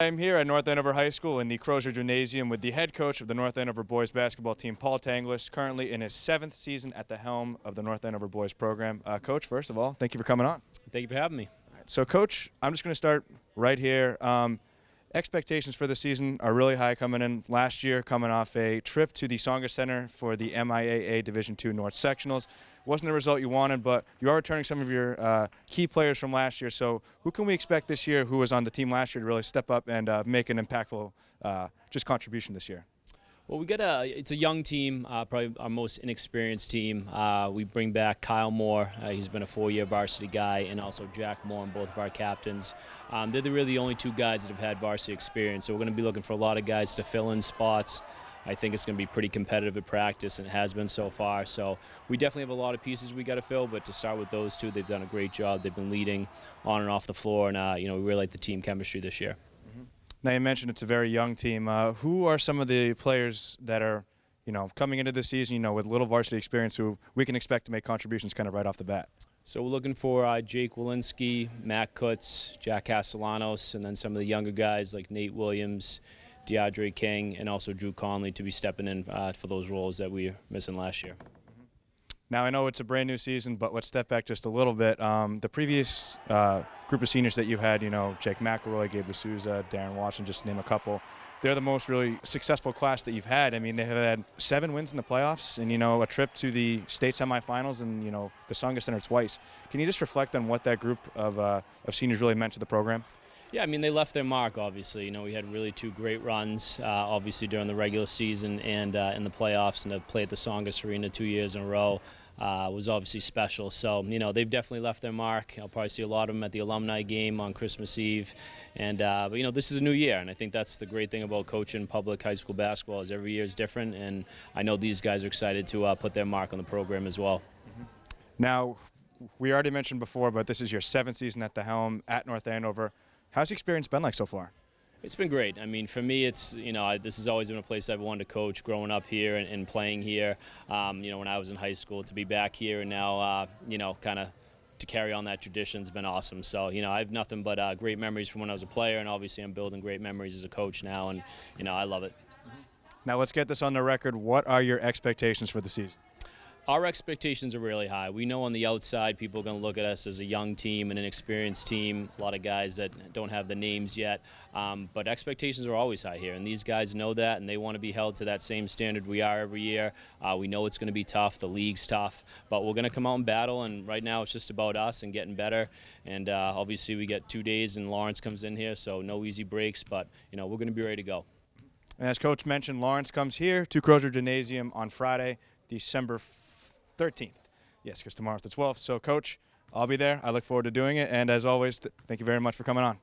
I'm here at North Andover High School in the Crozier Gymnasium with the head coach of the North Andover boys basketball team, Paul Tanglis, currently in his 7th season at the helm of the North Andover boys program. Coach, first of all, thank you for coming on. Thank you for having me. So, Coach, I'm just going to start right here. Expectations for the season are really high coming in. Last year, coming off a trip to the Songa Center for the MIAA Division II North Sectionals. Wasn't the result you wanted, but you are returning some of your key players from last year. So who can we expect this year who was on the team last year to really step up and make an impactful just contribution this year? Well, it's a young team, probably our most inexperienced team. We bring back Kyle Moore. He's been a 4-year varsity guy, and also Jack Moore, and both of our captains. They're really the only 2 guys that have had varsity experience, so we're going to be looking for a lot of guys to fill in spots. I think it's going to be pretty competitive at practice, and it has been so far. So we definitely have a lot of pieces we got to fill, but to start with those 2, they've done a great job. They've been leading on and off the floor, and we really like the team chemistry this year. Now, you mentioned it's a very young team. Who are some of the players that are, coming into this season, with little varsity experience who we can expect to make contributions kind of right off the bat? So we're looking for Jake Walensky, Matt Kutz, Jack Castellanos, and then some of the younger guys like Nate Williams, DeAndre King, and also Drew Conley to be stepping in for those roles that we were missing last year. Now, I know it's a brand new season, but let's step back just a little bit. The previous group of seniors that you had, Jake McElroy, Gabe D'Souza, Darren Watson, just to name a couple, they're the most really successful class that you've had. I mean, they have had 7 wins in the playoffs and, a trip to the state semifinals and, the Songa Center twice. Can you just reflect on what that group of seniors really meant to the program? Yeah, I mean, they left their mark, obviously. We had really 2 great runs, obviously, during the regular season and in the playoffs, and to play at the Songa Arena 2 years in a row was obviously special. So, they've definitely left their mark. I'll probably see a lot of them at the alumni game on Christmas Eve. And, but, this is a new year, and I think that's the great thing about coaching public high school basketball is every year is different, and I know these guys are excited to put their mark on the program as well. Now, we already mentioned before, but this is your 7th season at the helm at North Andover. How's the experience been like so far? It's been great. I mean, for me, it's, this has always been a place I've wanted to coach growing up here and playing here, when I was in high school. To be back here and now, kind of to carry on that tradition has been awesome. So, I have nothing but great memories from when I was a player, and obviously I'm building great memories as a coach now, and, I love it. Now, let's get this on the record. What are your expectations for the season? Our expectations are really high. We know on the outside people are going to look at us as a young team and an experienced team, a lot of guys that don't have the names yet, but expectations are always high here, and these guys know that, and they want to be held to that same standard we are every year. We know it's going to be tough, the league's tough, but we're going to come out and battle, and right now it's just about us and getting better, and obviously we get 2 days and Lawrence comes in here, so no easy breaks, but we're going to be ready to go. And as Coach mentioned, Lawrence comes here to Crozier Gymnasium on Friday, December 13th. Yes, because tomorrow's the 12th. So, Coach, I'll be there. I look forward to doing it. And as always, thank you very much for coming on.